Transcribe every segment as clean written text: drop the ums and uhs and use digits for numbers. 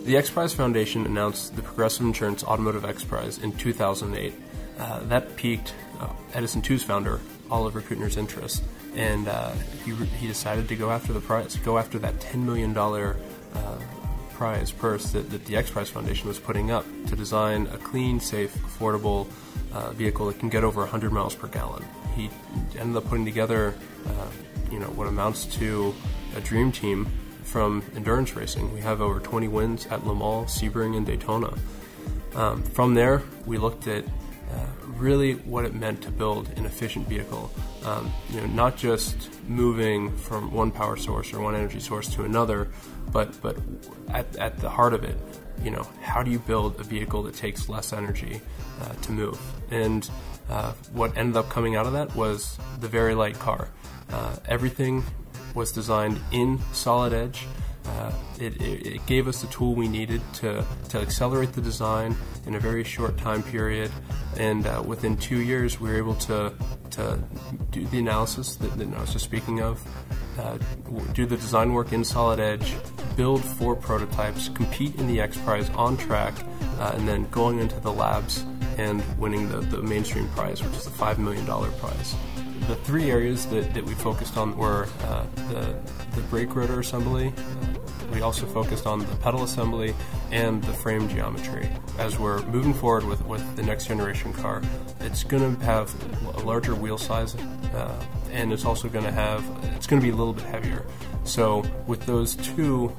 The X Prize Foundation announced the Progressive Insurance Automotive X Prize in 2008. That piqued Edison2's founder, Oliver Kuttner's interest, and he decided to go after the prize, go after that $10 million prize purse that the X Prize Foundation was putting up to design a clean, safe, affordable vehicle that can get over 100 miles per gallon. He ended up putting together, what amounts to a dream team from endurance racing. We have over 20 wins at Le Mans, Sebring, and Daytona. From there, we looked at really what it meant to build an efficient vehicle. Not just moving from one power source or one energy source to another, but at the heart of it, how do you build a vehicle that takes less energy to move? And what ended up coming out of that was the very light car. Everything was designed in solid edge. It gave us the tool we needed to accelerate the design in a very short time period, and within 2 years we were able to do the analysis that I was just speaking of, do the design work in solid edge, build 4 prototypes, compete in the X Prize on track, and then going into the labs and winning the mainstream prize, which is the $5 million prize. The 3 areas that we focused on were the brake rotor assembly. We also focused on the pedal assembly and the frame geometry. As we're moving forward with the next generation car, it's going to have a larger wheel size, and it's also going to be a little bit heavier. So with those two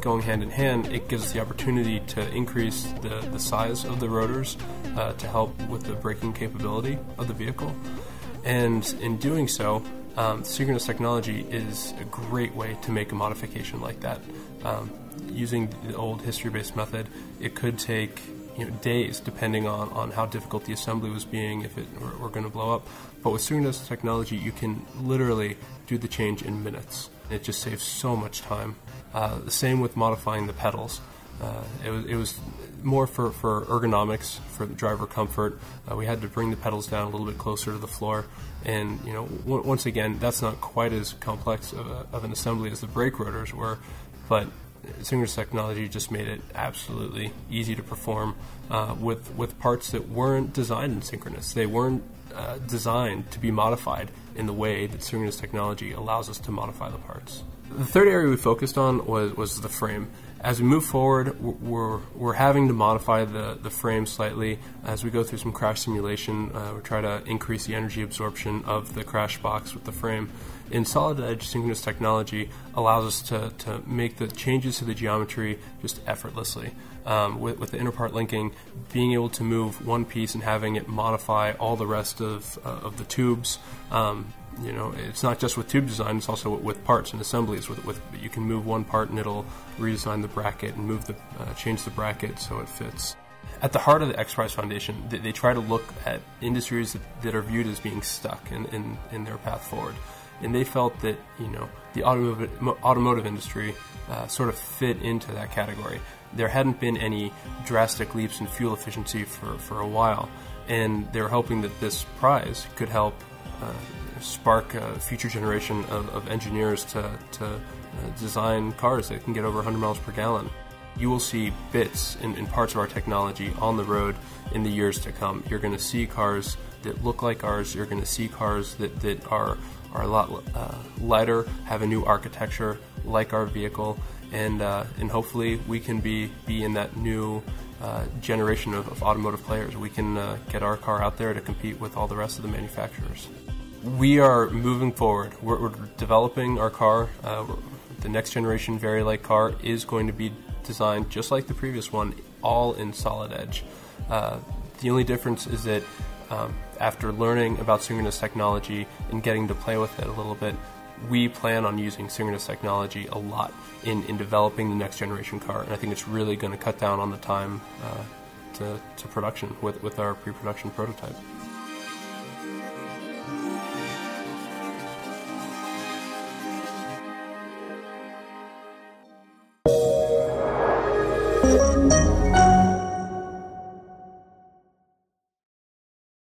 going hand in hand, it gives us the opportunity to increase the size of the rotors to help with the braking capability of the vehicle. And in doing so, synchronous technology is a great way to make a modification like that. Using the old history-based method, it could take days, depending on how difficult the assembly was being, if it were going to blow up. But with synchronous technology, you can literally do the change in minutes. It just saves so much time. The same with modifying the pedals. It was more for ergonomics, for the driver comfort. We had to bring the pedals down a little bit closer to the floor, and once again, that's not quite as complex of an assembly as the brake rotors were, but synchronous technology just made it absolutely easy to perform with parts that weren't designed in synchronous. They weren't designed to be modified in the way that synchronous technology allows us to modify the parts. The third area we focused on was the frame. As we move forward, we're having to modify the frame slightly. As we go through some crash simulation, we try to increase the energy absorption of the crash box with the frame. In solid edge, synchronous technology allows us to make the changes to the geometry just effortlessly. With the inner part linking, being able to move one piece and having it modify all the rest of the tubes. It's not just with tube design, it's also with parts and assemblies. You can move one part and it'll redesign the bracket and change the bracket so it fits. At the heart of the X Prize Foundation, they try to look at industries that are viewed as being stuck in their path forward. And they felt that the automotive industry sort of fit into that category. There hadn't been any drastic leaps in fuel efficiency for a while, and they were hoping that this prize could help spark a future generation of engineers to design cars that can get over 100 miles per gallon. You will see bits and parts of our technology on the road in the years to come. You're going to see cars that look like ours. You're going to see cars that are a lot lighter, have a new architecture like our vehicle, and hopefully we can be in that new generation of automotive players. We can get our car out there to compete with all the rest of the manufacturers. We are moving forward. We're developing our car. The next generation very light car is going to be designed just like the previous one, all in solid edge. The only difference is that after learning about synchronous technology and getting to play with it a little bit, we plan on using synchronous technology a lot in developing the next generation car, and I think it's really going to cut down on the time to production with our pre-production prototype.